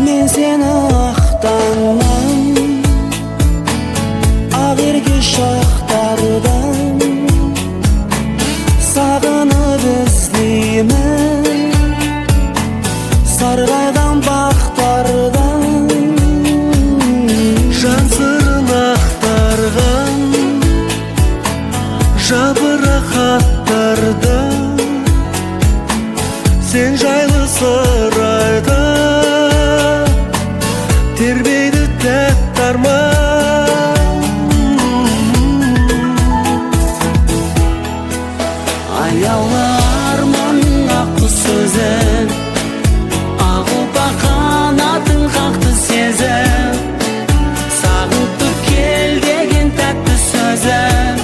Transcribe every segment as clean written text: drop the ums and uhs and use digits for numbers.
Men seni aqtanman, ağırgi şaxtardan sağınıp izleymen, sargaygan baxtardan жан сырын ақтарған жабырақаттарда сен жайлы сыр айта тербейді тәтті арман. аяулы арманның аққу сөзін, ағылпа қанатын қақты сезім, сағынтып кел деген тәтті сөзім,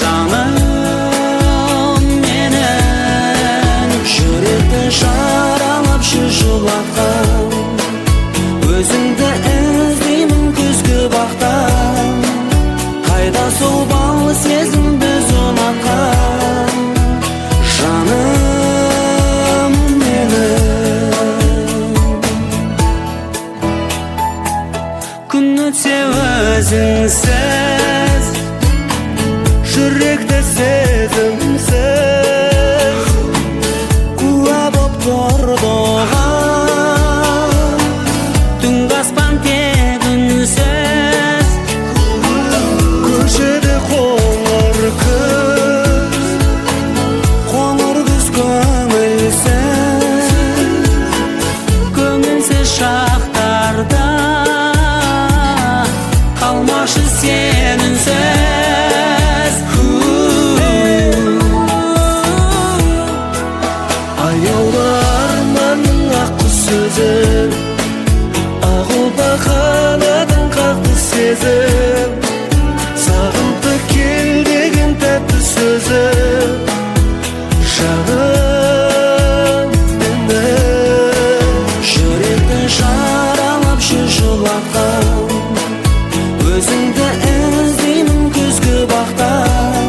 жаным менің жүректі жаралап жылатқан, өзіңді іздеймін күзгі бақтан, қайда сол бал сезім біз ұнатқан, жаным менің. Күн өтсе өзіңсіз, жүректі сезімсіз, куә боп тұрдыған түнгі аспан тек үнсіз, көшеде қоңыр күз көңілсіз шақтарда қалмашы сен үнсіз. аяулы арманның аққу сөзін, ағылпа қанатын қақты сезім, сағынты кел деген тәтті сөзім, жаным менің жүректі жаралап жылатқан, өзіңді іздеймін күзгі бақтан,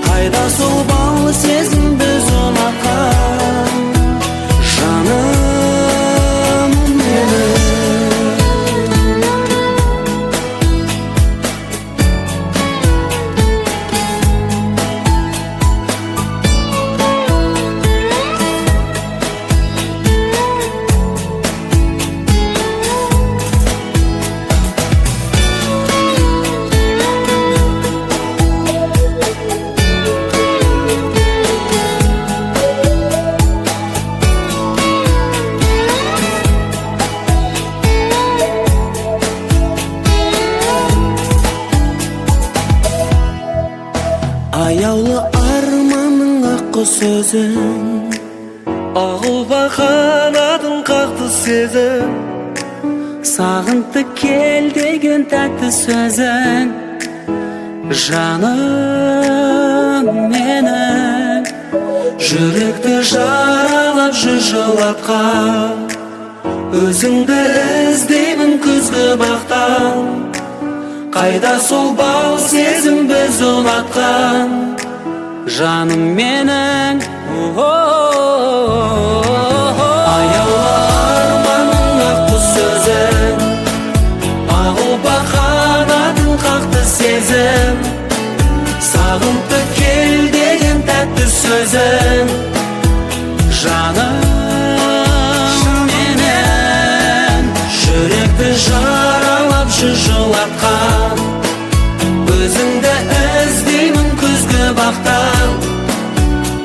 қайда сол бал сезім біз ұнатқан, жаным менің. Аяулы арманның аққу сөзін, ағылпа қанатын қақты сезім, сағынты кел деген тәтті сөзін, жаным менің жүректі жаралап жылатқан, өзіңді іздеймін күзгі бақтан, қайда сол бал сезім біз ұнатқан, жаным менің. Аяулы арманның аққу сөзін, ағылпа қанатын қақты сезім, сағынты кел деген тәтті сөзім, жаным менің жүректі жаралап жылатқан, өзіңді іздеймін күзгі бақтан,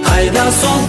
қайда сол